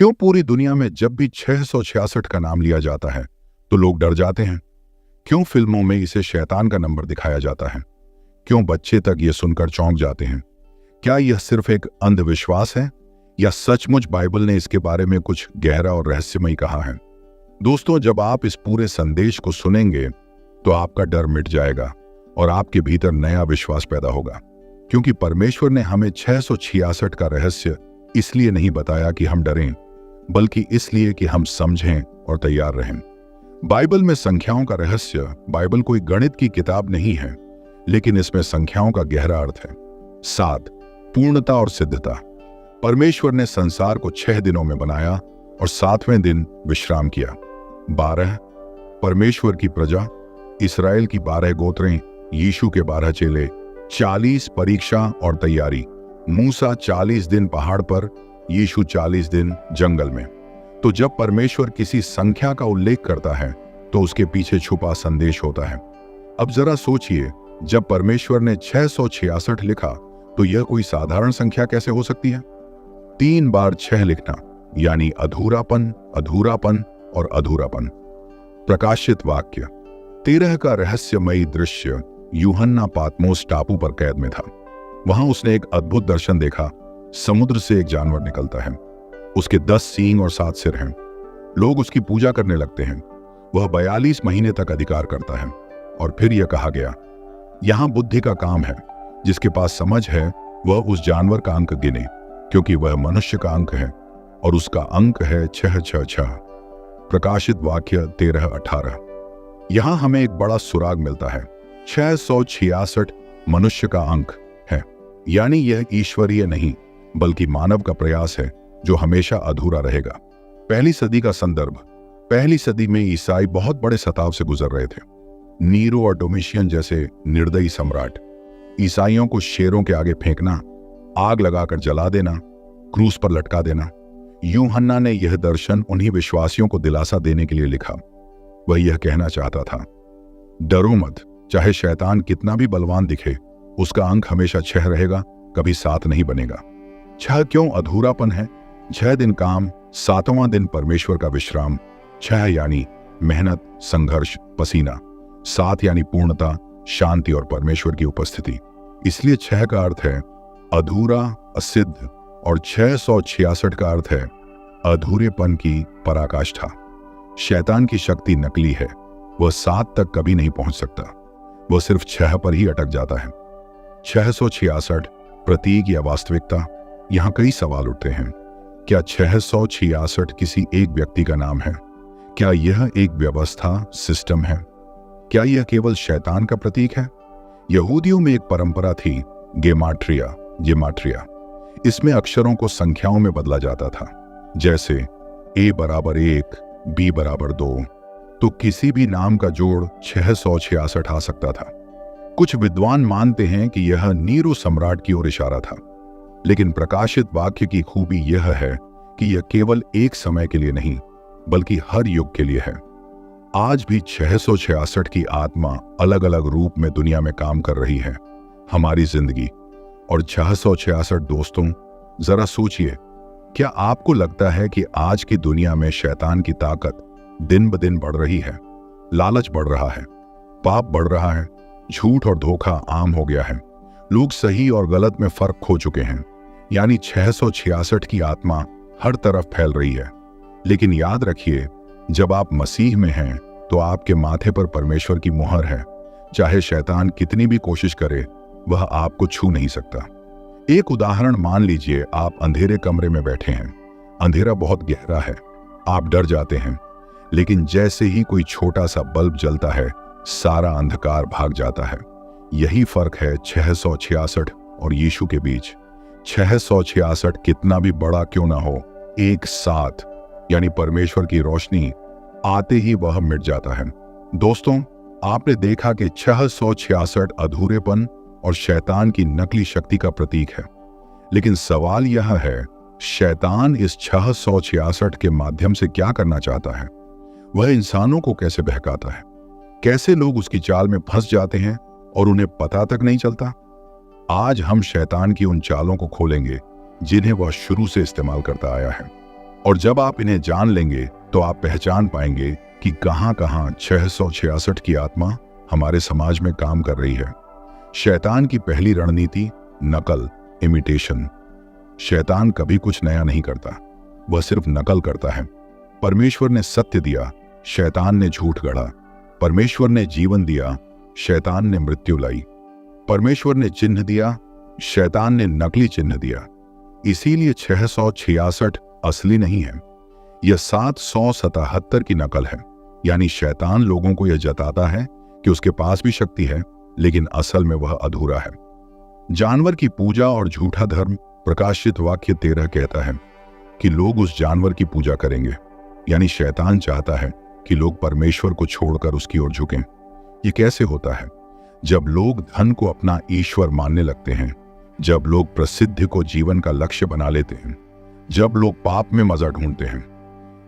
क्यों पूरी दुनिया में जब भी 666 का नाम लिया जाता है तो लोग डर जाते हैं? क्यों फिल्मों में इसे शैतान का नंबर दिखाया जाता है? क्यों बच्चे तक ये सुनकर चौंक जाते हैं? क्या यह सिर्फ एक अंधविश्वास है या सचमुच बाइबल ने इसके बारे में कुछ गहरा और रहस्यमय कहा है? दोस्तों, जब आप इस पूरे संदेश को सुनेंगे तो आपका डर मिट जाएगा और आपके भीतर नया विश्वास पैदा होगा, क्योंकि परमेश्वर ने हमें 666 का रहस्य इसलिए नहीं बताया कि हम डरें, बल्कि इसलिए कि हम समझें और तैयार रहें। बाइबल में संख्याओं का रहस्य, बाइबल कोई गणित की किताब नहीं है, लेकिन इसमें संख्याओं का गहरा अर्थ है। 7, पूर्णता और सिद्धता। परमेश्वर ने संसार को 6 दिनों में बनाया और 7वें दिन विश्राम किया। 12, परमेश्वर की प्रजा, इसराइल की 12 गोत्रें, यीशु के 12 चेले। 40, परीक्षा और तैयारी। मूसा 40 दिन पहाड़ पर, यीशु 40 दिन जंगल में। तो जब परमेश्वर किसी संख्या का उल्लेख करता है तो उसके पीछे छुपा संदेश होता है। अब जरा सोचिए, जब परमेश्वर ने 666 लिखा तो यह कोई साधारण संख्या कैसे हो सकती है? 3 बार 6 लिखना यानी अधूरापन, अधूरापन और अधूरापन। प्रकाशित वाक्य। 13 का रहस्यमयी दृश्य यूहन्ना पातमोस टापू पर कैद में था। वहां उसने एक अद्भुत दर्शन देखा। समुद्र से एक जानवर निकलता है। उसके 10 सींग और 7 सिर हैं। लोग उसकी पूजा करने लगते हैं। वह 42 महीने तक अधिकार करता है। और फिर यह कहा गया, यहां बुद्धि का काम है। जिसके पास समझ है वह उस जानवर का अंक गिने, क्योंकि वह मनुष्य का अंक है और उसका अंक है 666। प्रकाशित वाक्य 13:18। यहां हमें एक बड़ा सुराग मिलता है। 666 मनुष्य का अंक है, यानी यह ईश्वरीय नहीं बल्कि मानव का प्रयास है जो हमेशा अधूरा रहेगा। पहली सदी का संदर्भ। पहली सदी में ईसाई बहुत बड़े सताव से गुजर रहे थे। नीरो और डोमिशियन जैसे निर्दयी सम्राट, ईसाइयों को शेरों के आगे फेंकना, आग लगाकर जला देना, क्रूस पर लटका देना। यूहन्ना ने यह दर्शन उन्हीं विश्वासियों को दिलासा देने के लिए लिखा। वह यह कहना चाहता था, डरो मत, चाहे शैतान कितना भी बलवान दिखे, उसका अंक हमेशा 6 रहेगा, कभी 7 नहीं बनेगा। 6 क्यों अधूरापन है? 6 दिन काम, 7वां दिन परमेश्वर का विश्राम। 6 यानी मेहनत, संघर्ष, पसीना। 7 यानी पूर्णता, शांति और परमेश्वर की उपस्थिति। इसलिए 6 का अर्थ है अधूरा, असिद्ध, और 666 का अर्थ है अधूरेपन की पराकाष्ठा। शैतान की शक्ति नकली है। वह 7 तक कभी नहीं पहुंच सकता। वह सिर्फ 6 पर ही अटक जाता है। 666 प्रतीक या वास्तविकता? यहां कई सवाल उठते हैं। क्या 666 किसी एक व्यक्ति का नाम है? क्या यह एक व्यवस्था, सिस्टम है? क्या यह केवल शैतान का प्रतीक है? यहूदियों में एक परंपरा थी, गेमाट्रिया। इसमें अक्षरों को संख्याओं में बदला जाता था। जैसे A = 1, B = 2, तो किसी भी नाम का जोड़ 666 आ सकता था। कुछ विद्वान मानते हैं कि यह नीरो सम्राट की ओर इशारा था, लेकिन प्रकाशित वाक्य की खूबी यह है कि यह केवल एक समय के लिए नहीं बल्कि हर युग के लिए है। आज भी 666 की आत्मा अलग अलग रूप में दुनिया में काम कर रही है, हमारी जिंदगी। और 666 दोस्तों, जरा सोचिए, क्या आपको लगता है कि आज की दुनिया में शैतान की ताकत दिन ब दिन बढ़ रही है? लालच बढ़ रहा है, पाप बढ़ रहा है, झूठ और धोखा आम हो गया है, लोग सही और गलत में फर्क खो चुके हैं। यानी 666 की आत्मा हर तरफ फैल रही है। लेकिन याद रखिए, जब आप मसीह में हैं तो आपके माथे पर परमेश्वर की मुहर है। चाहे शैतान कितनी भी कोशिश करे, वह आपको छू नहीं सकता। एक उदाहरण मान लीजिए, आप अंधेरे कमरे में बैठे हैं। अंधेरा बहुत गहरा है, आप डर जाते हैं, लेकिन जैसे ही कोई छोटा सा बल्ब जलता है, सारा अंधकार भाग जाता है। यही फर्क है 666 और यीशु के बीच। 666 कितना भी बड़ा क्यों ना हो, एक साथ यानी परमेश्वर की रोशनी आते ही वह मिट जाता है। दोस्तों, आपने देखा कि 666 अधूरेपन और शैतान की नकली शक्ति का प्रतीक है। लेकिन सवाल यह है, शैतान इस 666 के माध्यम से क्या करना चाहता है? वह इंसानों को कैसे बहकाता है? कैसे लोग उसकी चाल में फंस जाते हैं और उन्हें पता तक नहीं चलता? आज हम शैतान की उन चालों को खोलेंगे जिन्हें वह शुरू से इस्तेमाल करता आया है। और जब आप इन्हें जान लेंगे तो आप पहचान पाएंगे कि कहां-कहां 666 की आत्मा हमारे समाज में काम कर रही है। शैतान की पहली रणनीति नकल, इमिटेशन। शैतान कभी कुछ नया नहीं करता, वह सिर्फ नकल करता है। परमेश्वर ने सत्य दिया, शैतान ने झूठ गढ़ा। परमेश्वर ने जीवन दिया, शैतान ने मृत्यु लाई। परमेश्वर ने चिन्ह दिया, शैतान ने नकली चिन्ह दिया। इसीलिए 666 असली नहीं है, यह 777 की नकल है। यानी शैतान लोगों को यह जताता है कि उसके पास भी शक्ति है, लेकिन असल में वह अधूरा है। जानवर की पूजा और झूठा धर्म। प्रकाशित वाक्य 13 कहता है कि लोग उस जानवर की पूजा करेंगे। यानी शैतान चाहता है कि लोग परमेश्वर को छोड़कर उसकी ओर झुकें। ये कैसे होता है? जब लोग धन को अपना ईश्वर मानने लगते हैं, जब लोग प्रसिद्धि को जीवन का लक्ष्य बना लेते हैं, जब लोग पाप में मजा ढूंढते हैं।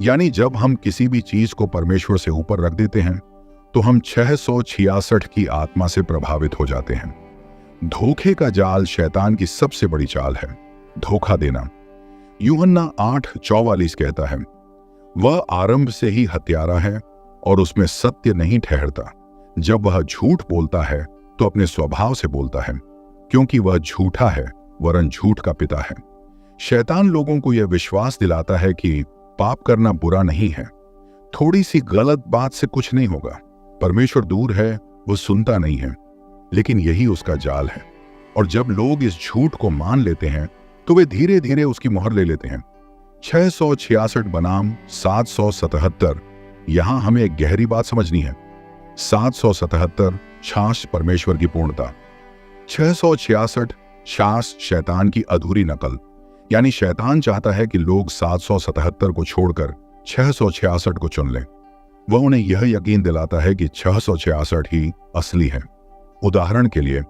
यानी जब हम किसी भी चीज को परमेश्वर से ऊपर रख देते हैं तो हम 666 की आत्मा से प्रभावित हो जाते हैं। धोखे का जाल शैतान की सबसे बड़ी चाल है, धोखा देना। यूहन्ना 8:44 कहता है, वह आरंभ से ही हत्यारा है और उसमें सत्य नहीं ठहरता। जब वह झूठ बोलता है तो अपने स्वभाव से बोलता है, क्योंकि वह झूठा है, वरन झूठ का पिता है। शैतान लोगों को यह विश्वास दिलाता है कि पाप करना बुरा नहीं है, थोड़ी सी गलत बात से कुछ नहीं होगा। परमेश्वर दूर है, वो सुनता नहीं है। लेकिन यही उसका जाल है। और जब लोग इस झूठ को मान लेते हैं तो वे धीरे धीरे उसकी मोहर ले लेते हैं। 666 बनाम 777। यहां हमें एक गहरी बात समझनी है। 777 शास परमेश्वर की पूर्णता, 666 शास शैतान की अधूरी नकल। यानी शैतान चाहता है कि लोग 777 को छोड़कर 666 को चुन लें। वह उन्हें यह यकीन दिलाता है कि 666 ही असली है। उदाहरण के लिए,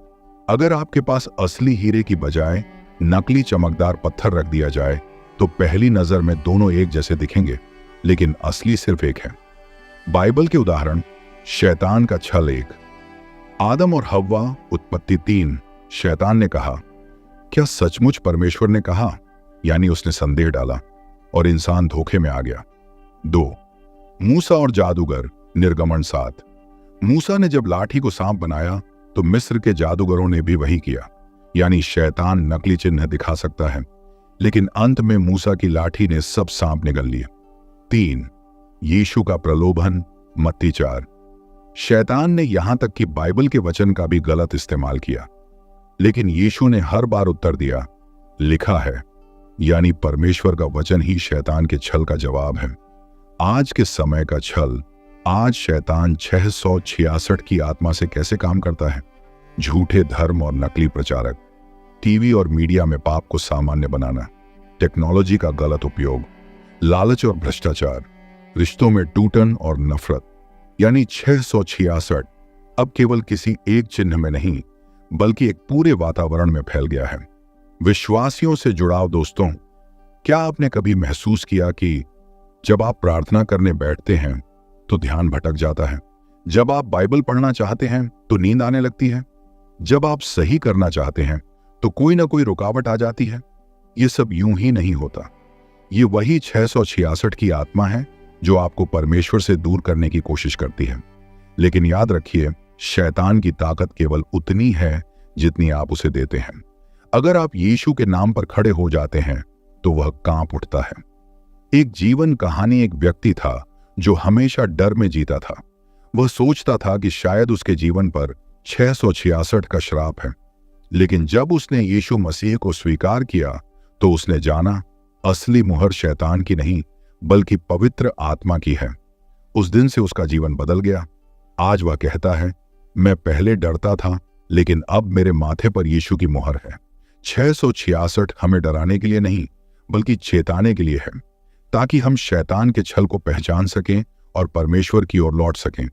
अगर आपके पास असली हीरे की बजाय नकली चमकदार पत्थर रख दिया जाए तो पहली नजर में दोनों एक जैसे दिखेंगे, लेकिन असली सिर्फ एक है। बाइबल के उदाहरण, शैतान का छल 1। आदम और हव्वा, उत्पत्ति 3। शैतान ने कहा, क्या सचमुच परमेश्वर ने कहा? यानी उसने संदेह डाला और इंसान धोखे में आ गया। 2। मूसा और जादूगर, निर्गमन 7। मूसा ने जब लाठी को सांप बनाया तो मिस्र के जादूगरों ने भी वही किया। यानी शैतान नकली चिन्ह दिखा सकता है, लेकिन अंत में मूसा की लाठी ने सब सांप निगल लिए। 3। यीशु का प्रलोभन, मत्ती 4। शैतान ने यहां तक कि बाइबल के वचन का भी गलत इस्तेमाल किया, लेकिन यीशु ने हर बार उत्तर दिया, लिखा है। यानी परमेश्वर का वचन ही शैतान के छल का जवाब है। आज के समय का छल, आज शैतान 666 की आत्मा से कैसे काम करता है? झूठे धर्म और नकली प्रचारक, टीवी और मीडिया में पाप को सामान्य बनाना, टेक्नोलॉजी का गलत उपयोग, लालच और भ्रष्टाचार, रिश्तों में टूटन और नफरत। यानी 666 अब केवल किसी एक चिन्ह में नहीं, बल्कि एक पूरे वातावरण में फैल गया है। विश्वासियों से जुड़ाव। दोस्तों, क्या आपने कभी महसूस किया कि जब आप प्रार्थना करने बैठते हैं तो ध्यान भटक जाता है? जब आप बाइबल पढ़ना चाहते हैं तो नींद आने लगती है? जब आप सही करना चाहते हैं तो कोई ना कोई रुकावट आ जाती है? ये सब यूं ही नहीं होता। ये वही 666 की आत्मा है जो आपको परमेश्वर से दूर करने की कोशिश करती है। लेकिन याद रखिए, शैतान की ताकत केवल उतनी है जितनी आप उसे देते हैं। अगर आप यीशु के नाम पर खड़े हो जाते हैं तो वह कांप उठता है। एक जीवन कहानी, एक व्यक्ति था जो हमेशा डर में जीता था। वह सोचता था कि शायद उसके जीवन पर 666 का श्राप है। लेकिन जब उसने यीशु मसीह को स्वीकार किया तो उसने जाना, असली मुहर शैतान की नहीं बल्कि पवित्र आत्मा की है। उस दिन से उसका जीवन बदल गया। आज वह कहता है, मैं पहले डरता था, लेकिन अब मेरे माथे पर यीशु की मुहर है। 666 हमें डराने के लिए नहीं, बल्कि चेताने के लिए है, ताकि हम शैतान के छल को पहचान सकें और परमेश्वर की ओर लौट सकें।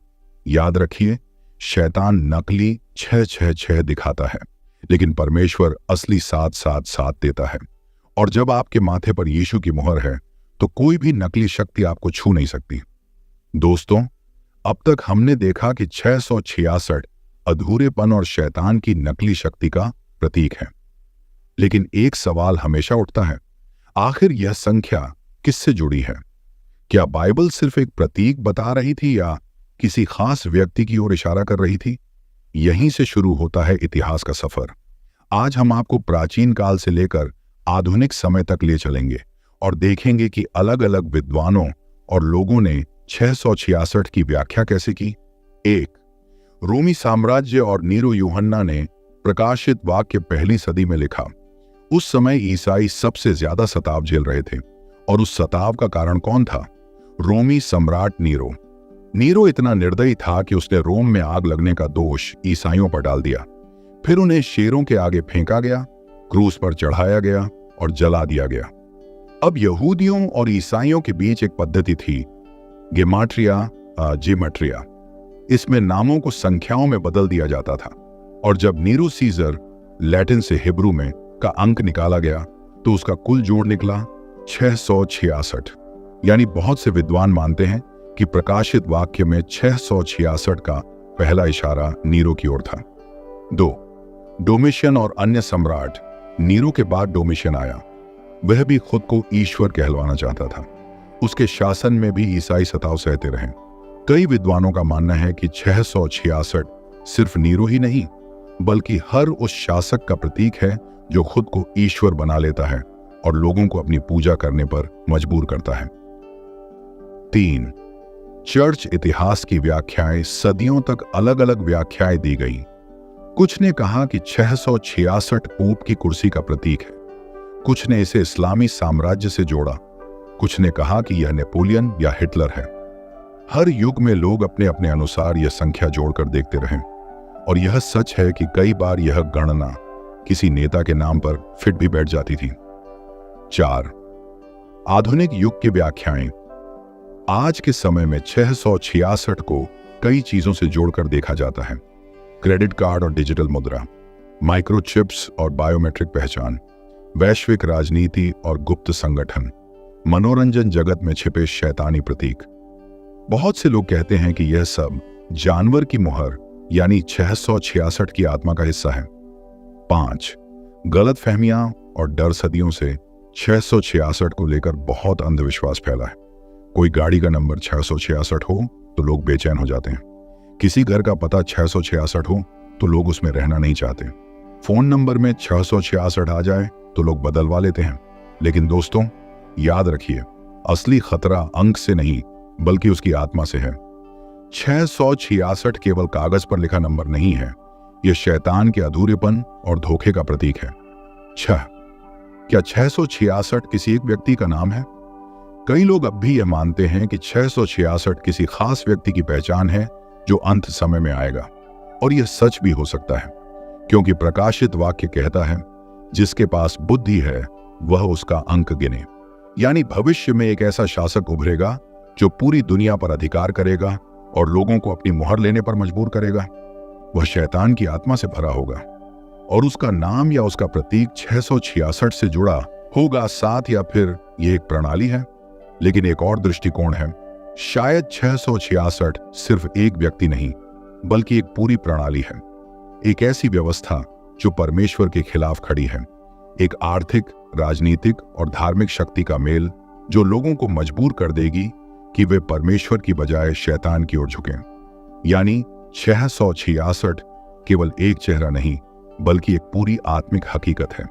याद रखिए, शैतान नकली 666 दिखाता है, लेकिन परमेश्वर असली 777 देता है। और जब आपके माथे पर यीशु की मुहर है तो कोई भी नकली शक्ति आपको छू नहीं सकती। दोस्तों, अब तक हमने देखा कि 666 अधूरेपन और शैतान की नकली शक्ति का प्रतीक है। लेकिन एक सवाल हमेशा उठता है, आखिर यह संख्या किससे जुड़ी है? क्या बाइबल सिर्फ एक प्रतीक बता रही थी या किसी खास व्यक्ति की ओर इशारा कर रही थी? यहीं से शुरू होता है इतिहास का सफर। आज हम आपको प्राचीन काल से लेकर आधुनिक समय तक ले चलेंगे और देखेंगे कि अलग अलग विद्वानों और लोगों ने 666 की व्याख्या कैसे की। 1. रोमी साम्राज्य और नीरो यूहन्ना ने प्रकाशित वाक्य पहली सदी में लिखा। उस समय ईसाई सबसे ज्यादा सताव झेल रहे थे और उस सताव का कारण कौन था? रोमी सम्राट नीरो। नीरो इतना निर्दयी था कि उसने रोम में आग लगने का दोष ईसाइयों पर डाल दिया। फिर उन्हें शेरों के आगे फेंका गया, क्रूस पर चढ़ाया गया और जला दिया गया। अब यहूदियों और ईसाइयों के बीच एक पद्धति थी, जिमेट्रिया। इसमें नामों को संख्याओं में बदल दिया जाता था और जब नीरो सीजर लैटिन से हिब्रू में का अंक निकाला गया तो उसका कुल जोड़ निकला 666। यानी बहुत से विद्वान मानते हैं कि प्रकाशित वाक्य में 666 का पहला इशारा नीरो की ओर था। 2. डोमिशियन और अन्य सम्राट। नीरो के बाद डोमिशियन आया। वह भी खुद को ईश्वर कहलवाना चाहता था। उसके शासन में भी ईसाई सताव सहते रहे। कई विद्वानों का मानना है कि 666 सिर्फ नीरो ही नहीं बल्कि हर उस शासक का प्रतीक है जो खुद को ईश्वर बना लेता है और लोगों को अपनी पूजा करने पर मजबूर करता है। 3. चर्च इतिहास की व्याख्याएं। सदियों तक अलग अलग व्याख्याएं दी गई। कुछ ने कहा कि 666 पोप की कुर्सी का प्रतीक है, कुछ ने इसे इस्लामी साम्राज्य से जोड़ा, कुछ ने कहा कि यह नेपोलियन या हिटलर है। हर युग में लोग अपने अपने अनुसार यह संख्या जोड़कर देखते रहे और यह सच है कि कई बार यह गणना किसी नेता के नाम पर फिट भी बैठ जाती थी। 4. आधुनिक युग की व्याख्याएं। आज के समय में 666 को कई चीजों से जोड़कर देखा जाता है। क्रेडिट कार्ड और डिजिटल मुद्रा, माइक्रोचिप्स और बायोमेट्रिक पहचान, वैश्विक राजनीति और गुप्त संगठन, मनोरंजन जगत में छिपे शैतानी प्रतीक। बहुत से लोग कहते हैं कि यह सब जानवर की मुहर यानी 666 की आत्मा का हिस्सा है। 5. गलतफहमियां और डर। सदियों से 666 को लेकर बहुत अंधविश्वास फैला है। कोई गाड़ी का नंबर 666 हो तो लोग बेचैन हो जाते हैं। किसी घर का पता 666 हो तो लोग उसमें रहना नहीं चाहते। फोन नंबर में 666 आ जाए तो लोग बदलवा लेते हैं। लेकिन दोस्तों, याद रखिए, असली खतरा अंक से नहीं बल्कि उसकी आत्मा से है। 666 केवल कागज पर लिखा नंबर नहीं है, यह शैतान के अधूरेपन और धोखे का प्रतीक है। 6. क्या 666 किसी एक व्यक्ति का नाम है? कई लोग अब भी यह मानते हैं कि 666 किसी खास व्यक्ति की पहचान है जो अंत समय में आएगा, और यह सच भी हो सकता है क्योंकि प्रकाशित वाक्य कहता है, जिसके पास बुद्धि है वह उसका अंक गिने। यानी भविष्य में एक ऐसा शासक उभरेगा जो पूरी दुनिया पर अधिकार करेगा और लोगों को अपनी मुहर लेने पर मजबूर करेगा। वह शैतान की आत्मा से भरा होगा और उसका नाम या उसका प्रतीक 666 से जुड़ा होगा। 7 या फिर यह एक प्रणाली है। लेकिन एक और दृष्टिकोण है, शायद 666 सिर्फ एक व्यक्ति नहीं बल्कि एक पूरी प्रणाली है, एक ऐसी व्यवस्था जो परमेश्वर के खिलाफ खड़ी है, एक आर्थिक, राजनीतिक और धार्मिक शक्ति का मेल जो लोगों को मजबूर कर देगी कि वे परमेश्वर की बजाय शैतान की ओर झुकें। यानी 666 केवल एक चेहरा नहीं बल्कि एक पूरी आत्मिक हकीकत है।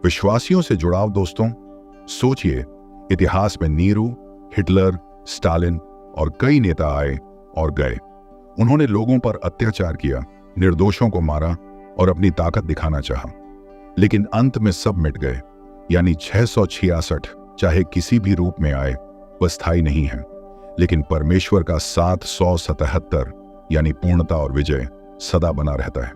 विश्वासियों से जुड़ाव। दोस्तों, सोचिए, इतिहास में नीरो, हिटलर, स्टालिन और कई नेता आए और गए। उन्होंने लोगों पर अत्याचार किया, निर्दोषों को मारा और अपनी ताकत दिखाना चाहा, लेकिन अंत में सब मिट गए। यानी 666 चाहे किसी भी रूप में आए वह स्थायी नहीं है, लेकिन परमेश्वर का 777 यानी पूर्णता और विजय सदा बना रहता है।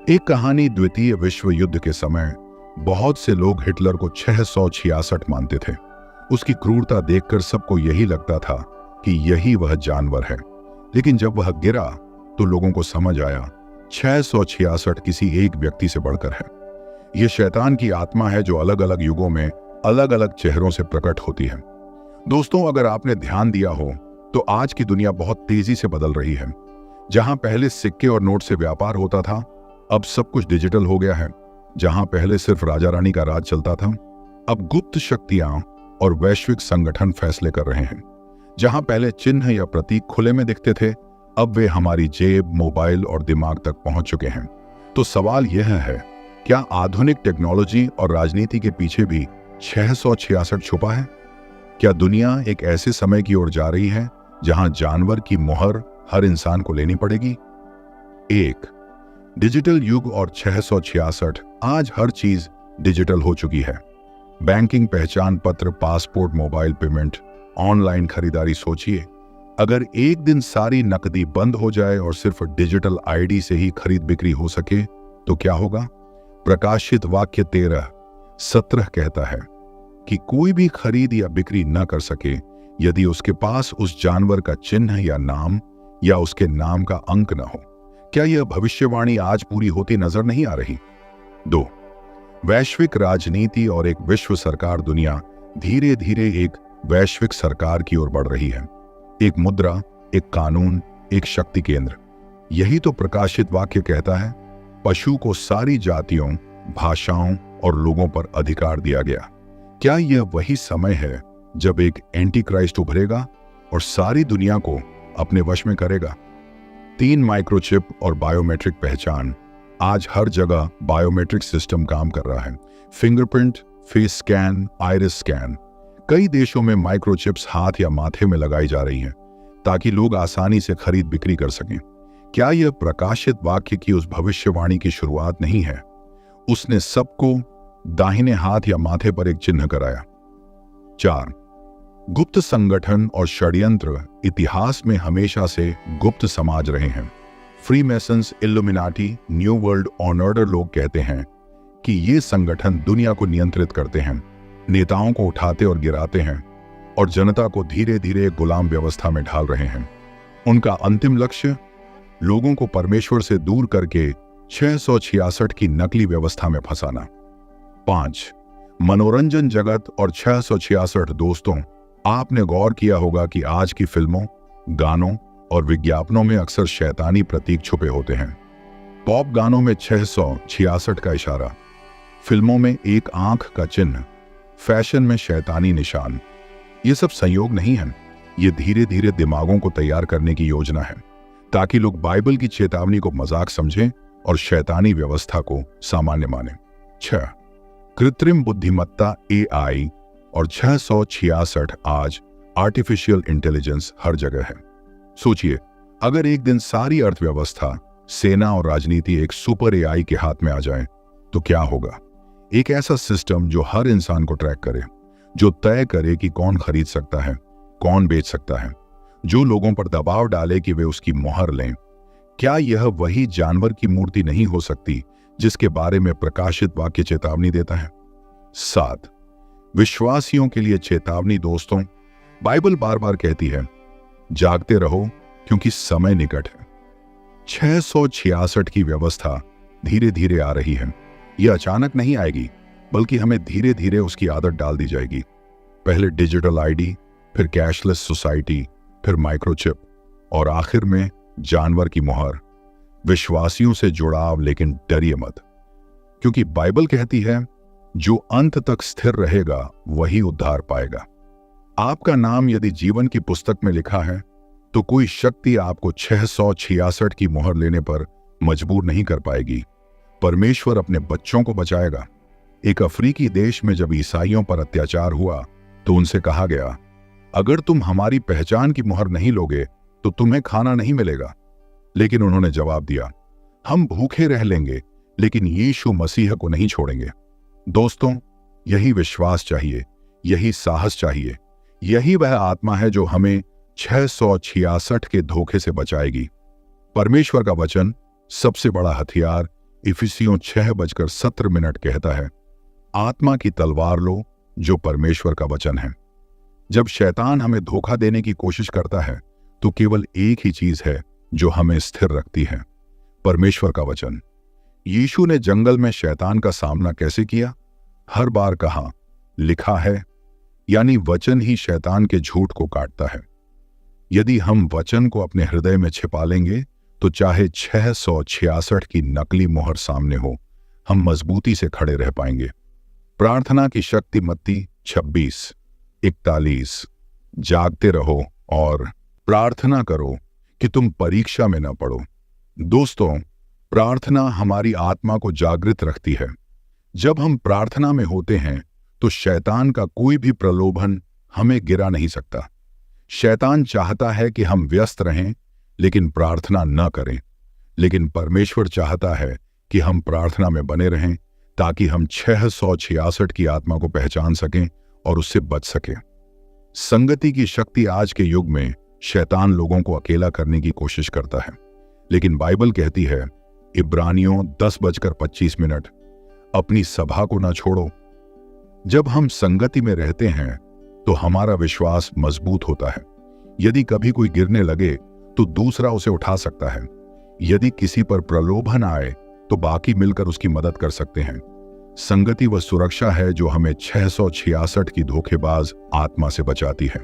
एक कहानी, द्वितीय विश्व युद्ध के समय बहुत से लोग हिटलर को 666 मानते थे। उसकी क्रूरता देखकर सबको यही लगता था कि यही वह जानवर है। लेकिन जब वह गिरा तो लोगों को समझ आया 666 किसी एक व्यक्ति से बढ़कर है। यह शैतान की आत्मा है जो अलग अलग युगों में अलग अलग चेहरों से प्रकट होती है। दोस्तों, अगर आपने ध्यान दिया हो तो आज की दुनिया बहुत तेजी से बदल रही है। जहां पहले सिक्के और नोट से व्यापार होता था, अब सब कुछ डिजिटल हो गया है। जहां पहले सिर्फ राजा रानी का राज चलता था, अब गुप्त शक्तियां और वैश्विक संगठन फैसले कर रहे हैं। जहां पहले चिन्ह या प्रतीक खुले में दिखते थे, अब वे हमारी जेब, मोबाइल और दिमाग तक पहुंच चुके हैं। तो सवाल यह है, क्या आधुनिक टेक्नोलॉजी और राजनीति के पीछे भी 666 छुपा है? क्या दुनिया एक ऐसे समय की ओर जा रही है जहां जानवर की मुहर हर इंसान को लेनी पड़ेगी? 1. डिजिटल युग और 666। आज हर चीज डिजिटल हो चुकी है। बैंकिंग, पहचान पत्र, पासपोर्ट, मोबाइल पेमेंट, ऑनलाइन खरीदारी। सोचिए, अगर एक दिन सारी नकदी बंद हो जाए और सिर्फ डिजिटल आईडी से ही खरीद बिक्री हो सके तो क्या होगा? प्रकाशित वाक्य 13:17 कहता है कि कोई भी खरीद या बिक्री न कर सके यदि उसके पास उस जानवर का चिन्ह या नाम या उसके नाम का अंक न हो। क्या यह भविष्यवाणी आज पूरी होती नजर नहीं आ रही? 2. वैश्विक राजनीति और एक विश्व सरकार। दुनिया धीरे धीरे एक वैश्विक सरकार की ओर बढ़ रही है। एक मुद्रा, एक कानून, एक शक्ति केंद्र। यही तो प्रकाशित वाक्य कहता है। पशु को सारी जातियों, भाषाओं और लोगों पर अधिकार दिया गया। क्या यह वही समय है जब एक एंटी क्राइस्ट उभरेगा और सारी दुनिया को अपने वश में करेगा? 3. माइक्रोचिप और बायोमेट्रिक पहचान। आज हर जगह बायोमेट्रिक सिस्टम काम कर रहा है। Fingerprint, face scan, iris scan. कई देशों में माइक्रोचिप्स हाथ या माथे में लगाई जा रही हैं ताकि लोग आसानी से खरीद बिक्री कर सकें। क्या यह प्रकाशित वाक्य की उस भविष्यवाणी की शुरुआत नहीं है? उसने सबको दाहिने हाथ या माथे पर एक चिन्ह कराया। 4. गुप्त संगठन और षड्यंत्र। इतिहास में हमेशा से गुप्त समाज रहे हैं। Freemasons, illuminati, new world order. लोग कहते हैं कि ये संगठन दुनिया को नियंत्रित करते हैं, नेताओं को उठाते और गिराते हैं और जनता को धीरे धीरे गुलाम व्यवस्था में ढाल रहे हैं। उनका अंतिम लक्ष्य लोगों को परमेश्वर से दूर करके 666 की नकली व्यवस्था में फंसाना। 5. मनोरंजन जगत और 666। दोस्तों, आपने गौर किया होगा कि आज की फिल्मों, गानों और विज्ञापनों में अक्सर शैतानी प्रतीक छुपे होते हैं। पॉप गानों में 666 का इशारा, फिल्मों में एक आंख का चिन्ह, फैशन में शैतानी निशान। ये सब संयोग नहीं है, ये धीरे धीरे दिमागों को तैयार करने की योजना है ताकि लोग बाइबल की चेतावनी को मजाक समझें और शैतानी व्यवस्था को सामान्य माने। 6. कृत्रिम बुद्धिमत्ता AI और 666। आज आर्टिफिशियल इंटेलिजेंस हर जगह है। सोचिए, अगर एक दिन सारी अर्थव्यवस्था, सेना और राजनीति एक सुपर AI के हाथ में आ जाए तो क्या होगा? एक ऐसा सिस्टम जो हर इंसान को ट्रैक करे, जो तय करे कि कौन खरीद सकता है, कौन बेच सकता है, जो लोगों पर दबाव डाले कि वे उसकी मोहर लें। क्या यह वही जानवर की मूर्ति नहीं हो सकती जिसके बारे में प्रकाशित वाक्य चेतावनी देता है? 7. विश्वासियों के लिए चेतावनी। दोस्तों, बाइबल बार बार कहती है, जागते रहो क्योंकि समय निकट है। 666 की व्यवस्था धीरे धीरे आ रही है। यह अचानक नहीं आएगी, बल्कि हमें धीरे धीरे उसकी आदत डाल दी जाएगी। पहले डिजिटल आईडी, फिर कैशलेस सोसाइटी, फिर माइक्रोचिप और आखिर में जानवर की मोहर। विश्वासियों से जुड़ाव, लेकिन डरिए मत, क्योंकि बाइबल कहती है जो अंत तक स्थिर रहेगा वही उद्धार पाएगा। आपका नाम यदि जीवन की पुस्तक में लिखा है तो कोई शक्ति आपको 666 की मोहर लेने पर मजबूर नहीं कर पाएगी। परमेश्वर अपने बच्चों को बचाएगा। एक अफ्रीकी देश में जब ईसाइयों पर अत्याचार हुआ तो उनसे कहा गया, अगर तुम हमारी पहचान की मोहर नहीं लोगे तो तुम्हें खाना नहीं मिलेगा। लेकिन उन्होंने जवाब दिया, हम भूखे रह लेंगे लेकिन यीशु मसीह को नहीं छोड़ेंगे। दोस्तों, यही विश्वास चाहिए, यही साहस चाहिए, यही वह आत्मा है जो हमें 666 के धोखे से बचाएगी। परमेश्वर का वचन सबसे बड़ा हथियार इफिसियों 6:17 कहता है, आत्मा की तलवार लो जो परमेश्वर का वचन है। जब शैतान हमें धोखा देने की कोशिश करता है तो केवल एक ही चीज है जो हमें स्थिर रखती है, परमेश्वर का वचन। यीशु ने जंगल में शैतान का सामना कैसे किया? हर बार कहा, लिखा है, यानी वचन ही शैतान के झूठ को काटता है। यदि हम वचन को अपने हृदय में छिपा लेंगे तो चाहे 666 की नकली मोहर सामने हो, हम मजबूती से खड़े रह पाएंगे। प्रार्थना की शक्ति। मत्ती 26 41 जागते रहो और प्रार्थना करो कि तुम परीक्षा में न पड़ो। दोस्तों, प्रार्थना हमारी आत्मा को जागृत रखती है। जब हम प्रार्थना में होते हैं तो शैतान का कोई भी प्रलोभन हमें गिरा नहीं सकता। शैतान चाहता है कि हम व्यस्त रहें लेकिन प्रार्थना न करें, लेकिन परमेश्वर चाहता है कि हम प्रार्थना में बने रहें ताकि हम 666 की आत्मा को पहचान सकें और उससे बच सकें। संगति की शक्ति आज के युग में शैतान लोगों को अकेला करने की कोशिश करता है, लेकिन बाइबल कहती है इब्रानियों 10:25 अपनी सभा को ना छोड़ो। जब हम संगति में रहते हैं तो हमारा विश्वास मजबूत होता है। यदि कभी कोई गिरने लगे तो दूसरा उसे उठा सकता है। यदि किसी पर प्रलोभन आए तो बाकी मिलकर उसकी मदद कर सकते हैं। संगति वह सुरक्षा है जो हमें 666 की धोखेबाज आत्मा से बचाती है।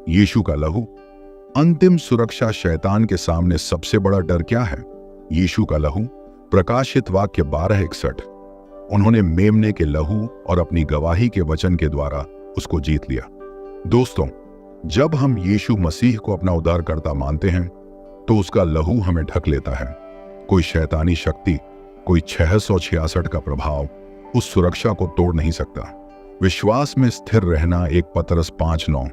यीशु का लहू। अंतिम सुरक्षा शैतान के सामने सबसे बड़ा डर क्या है? यीशु का लहू। प्रकाशित वाक्य 12:61। उन्होंने मेमने के लहू और अपनी गवाही के वचन के द्वारा उसको जीत लिया। दोस्तों, जब हम यीशु मसीह को अपना उद्धारकर्ता मानते हैं तो उसका लहू हमें ढक लेता है। कोई शैतानी शक्ति, कोई 666 का प्रभाव उस सुरक्षा को तोड़ नहीं सकता। विश्वास में स्थिर रहना 1 पतरस 5:9।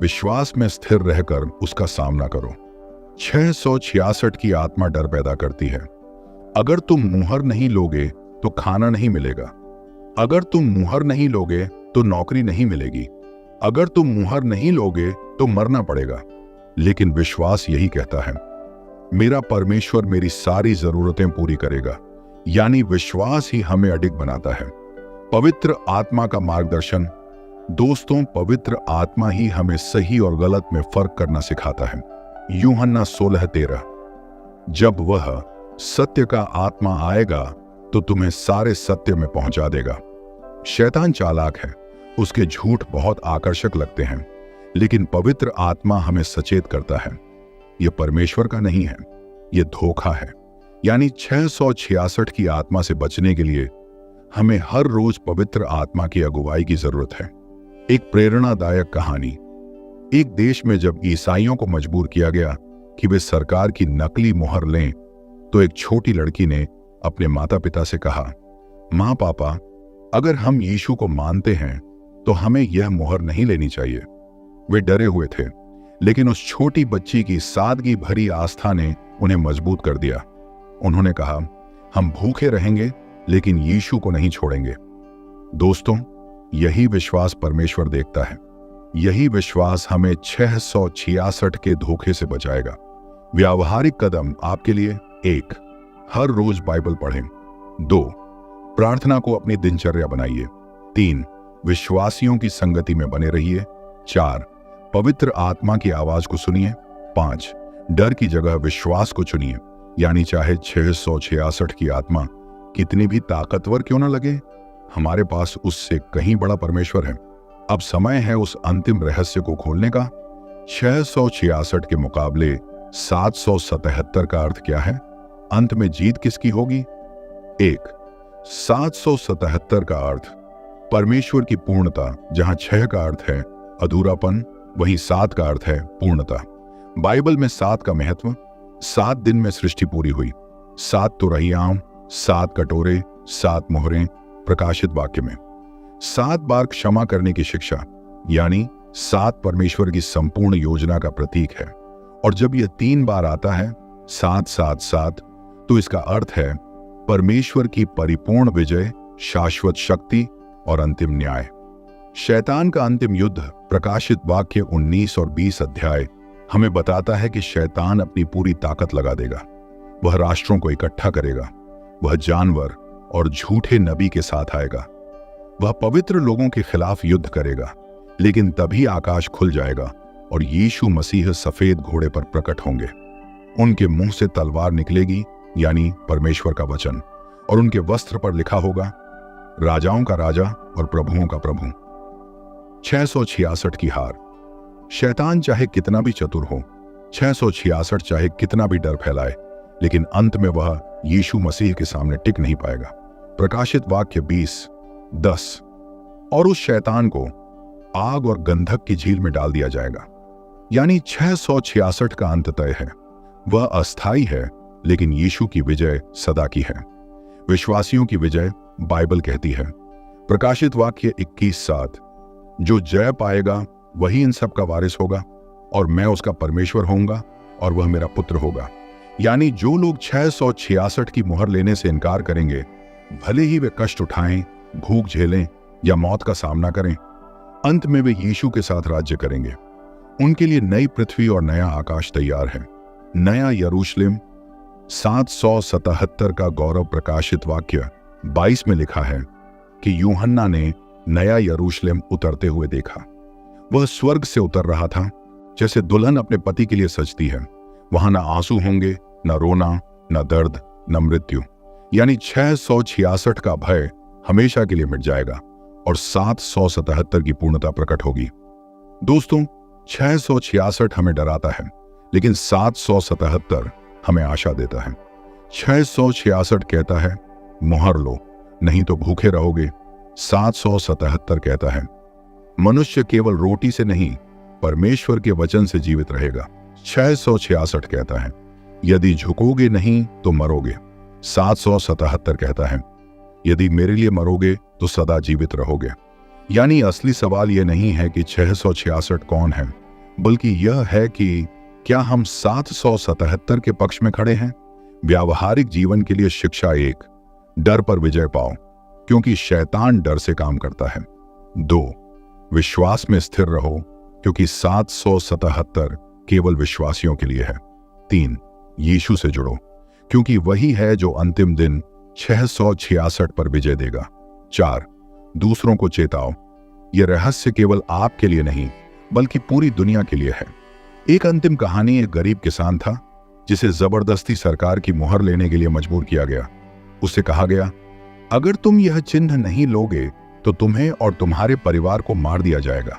विश्वास में स्थिर रहकर उसका सामना करो। 666 की आत्मा डर पैदा करती है। अगर तुम मुहर नहीं लोगे तो खाना नहीं मिलेगा। अगर तुम मुहर नहीं लोगे तो नौकरी नहीं मिलेगी। अगर तुम मुहर नहीं लोगे तो मरना पड़ेगा। लेकिन विश्वास यही कहता है, मेरा परमेश्वर मेरी सारी जरूरतें पूरी करेगा। यानी विश्वास ही हमें अडिग बनाता है। पवित्र आत्मा का मार्गदर्शन। दोस्तों, पवित्र आत्मा ही हमें सही और गलत में फर्क करना सिखाता है। यूहन्ना 16:13। जब वह सत्य का आत्मा आएगा तो तुम्हें सारे सत्य में पहुंचा देगा। शैतान चालाक है, उसके झूठ बहुत आकर्षक लगते हैं, लेकिन पवित्र आत्मा हमें सचेत करता है यह परमेश्वर का नहीं है, यह धोखा है। यानी 666 की आत्मा से बचने के लिए हमें हर रोज पवित्र आत्मा की अगुवाई की जरूरत है। एक प्रेरणादायक कहानी। एक देश में जब ईसाइयों को मजबूर किया गया कि वे सरकार की नकली मुहर लें, तो एक छोटी लड़की ने अपने माता पिता से कहा, माँ पापा, अगर हम यीशु को मानते हैं तो हमें यह मुहर नहीं लेनी चाहिए। वे डरे हुए थे, लेकिन उस छोटी बच्ची की सादगी भरी आस्था ने उन्हें मजबूत कर दिया। उन्होंने कहा, हम भूखे रहेंगे लेकिन यीशु को नहीं छोड़ेंगे। दोस्तों, यही विश्वास परमेश्वर देखता है। यही विश्वास हमें 666 के धोखे से बचाएगा। व्यावहारिक कदम आपके लिए। 1, हर रोज बाइबल पढ़ें। 2, प्रार्थना को अपनी दिनचर्या बनाइए। 3, विश्वासियों की संगति में बने रहिए। 4, पवित्र आत्मा की आवाज को सुनिए। 5, डर की जगह विश्वास को चुनिए। यानी चाहे 666 की आत्मा कितनी भी ताकतवर क्यों न लगे, हमारे पास उससे कहीं बड़ा परमेश्वर है। अब समय है उस अंतिम रहस्य को खोलने का। 666 के मुकाबले 777 का अर्थ क्या है? अंत में जीत किसकी होगी? 1, 777 का अर्थ परमेश्वर की पूर्णता। जहां 6 का अर्थ है अधूरापन, वहीं 7 का अर्थ है पूर्णता। बाइबल में 7 का महत्व। 7 दिन में सृष्टि पूरी हुई। 7 तुरहियां, 7 कटोरे, 7 मोहरें। प्रकाशित वाक्य में 7 बार क्षमा करने की शिक्षा, यानी 7 परमेश्वर की संपूर्ण योजना का प्रतीक है। और जब यह 3 बार आता है 7-7-7, तो इसका अर्थ है परमेश्वर की परिपूर्ण विजय, शाश्वत शक्ति और अंतिम न्याय। शैतान का अंतिम युद्ध। प्रकाशित वाक्य 19 और 20 अध्याय हमें बताता है कि शैतान अपनी पूरी ताकत लगा देगा। वह राष्ट्रों को इकट्ठा करेगा। वह जानवर और झूठे नबी के साथ आएगा। वह पवित्र लोगों के खिलाफ युद्ध करेगा। लेकिन तभी आकाश खुल जाएगा और यीशु मसीह सफेद घोड़े पर प्रकट होंगे। उनके मुंह से तलवार निकलेगी, यानी परमेश्वर का वचन, और उनके वस्त्र पर लिखा होगा, राजाओं का राजा और प्रभुओं का प्रभु। 666 की हार। शैतान चाहे कितना भी चतुर हो, 666 चाहे कितना भी डर फैलाए, लेकिन अंत में वह यीशु मसीह के सामने टिक नहीं पाएगा। प्रकाशित वाक्य 20:10। और उस शैतान को आग और गंधक की झील में डाल दिया जाएगा। यानी 666 का अंत तय है। वह अस्थाई है, लेकिन यीशु की विजय सदा की है। विश्वासियों की विजय बाइबल कहती है, प्रकाशित वाक्य 21:7, जो जय पाएगा वही इन सब का वारिस होगा, और मैं उसका परमेश्वर होऊंगा और वह मेरा पुत्र होगा। यानी जो लोग 666 की मुहर लेने से इनकार करेंगे, भले ही वे कष्ट उठाएं, भूख झेलें या मौत का सामना करें, अंत में वे यीशु के साथ राज्य करेंगे। उनके लिए नई पृथ्वी और नया आकाश तैयार है। नया यरूशलेम 777 का गौरव प्रकाशित वाक्य 22 में लिखा है कि यूहन्ना ने नया यरूशलेम उतरते हुए देखा। वह स्वर्ग से उतर रहा था, जैसे दुल्हन अपने पति के लिए सजती है। वहां न आंसू होंगे, न रोना, न दर्द, न मृत्यु। यानी 666 का भय हमेशा के लिए मिट जाएगा और 777 की पूर्णता प्रकट होगी। दोस्तों, 666 हमें डराता है, लेकिन 777 हमें आशा देता है। 666 कहता है मुहर लो, नहीं तो भूखे रहोगे। 777 कहता है मनुष्य केवल रोटी से नहीं, परमेश्वर के वचन से जीवित रहेगा। 666 कहता है यदि झुकोगे नहीं तो मरोगे। 777 कहता है यदि मेरे लिए मरोगे तो सदा जीवित रहोगे। यानी असली सवाल यह नहीं है कि 666 कौन है, बल्कि यह है कि क्या हम 777 के पक्ष में खड़े हैं। व्यावहारिक जीवन के लिए शिक्षा 1, डर पर विजय पाओ, क्योंकि शैतान डर से काम करता है। 2, विश्वास में स्थिर रहो, क्योंकि 777 केवल विश्वासियों के लिए है। 3, यीशु से जुड़ो, क्योंकि वही है जो अंतिम दिन 666 पर विजय देगा। 4, दूसरों को चेताओ। यह रहस्य केवल आपके लिए नहीं, बल्कि पूरी दुनिया के लिए है। एक अंतिम कहानी एक गरीब किसान था, जिसे जबरदस्ती सरकार की मुहर लेने के लिए मजबूर किया गया। उससे कहा गया, अगर तुम यह चिन्ह नहीं लोगे तो तुम्हें और तुम्हारे परिवार को मार दिया जाएगा।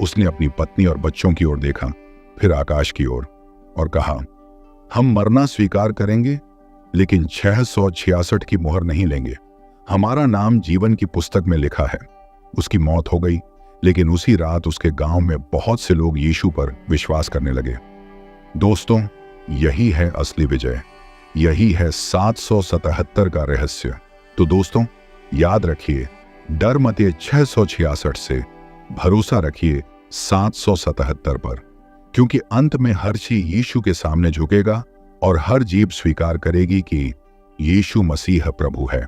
उसने अपनी पत्नी और बच्चों की ओर देखा, फिर आकाश की ओर, और कहा, हम मरना स्वीकार करेंगे, लेकिन 666 की मुहर नहीं लेंगे। हमारा नाम जीवन की पुस्तक में लिखा है। उसकी मौत हो गई, लेकिन उसी रात उसके गांव में बहुत से लोग यीशु पर विश्वास करने लगे। दोस्तों, यही है असली विजय, यही है 777 का रहस्य। तो दोस्तों, याद रखिए, डर मत 666 से, भरोसा रखिए 777 पर, क्योंकि अंत में हर चीज यीशु के सामने झुकेगा और हर जीभ स्वीकार करेगी कि यीशु मसीह प्रभु है।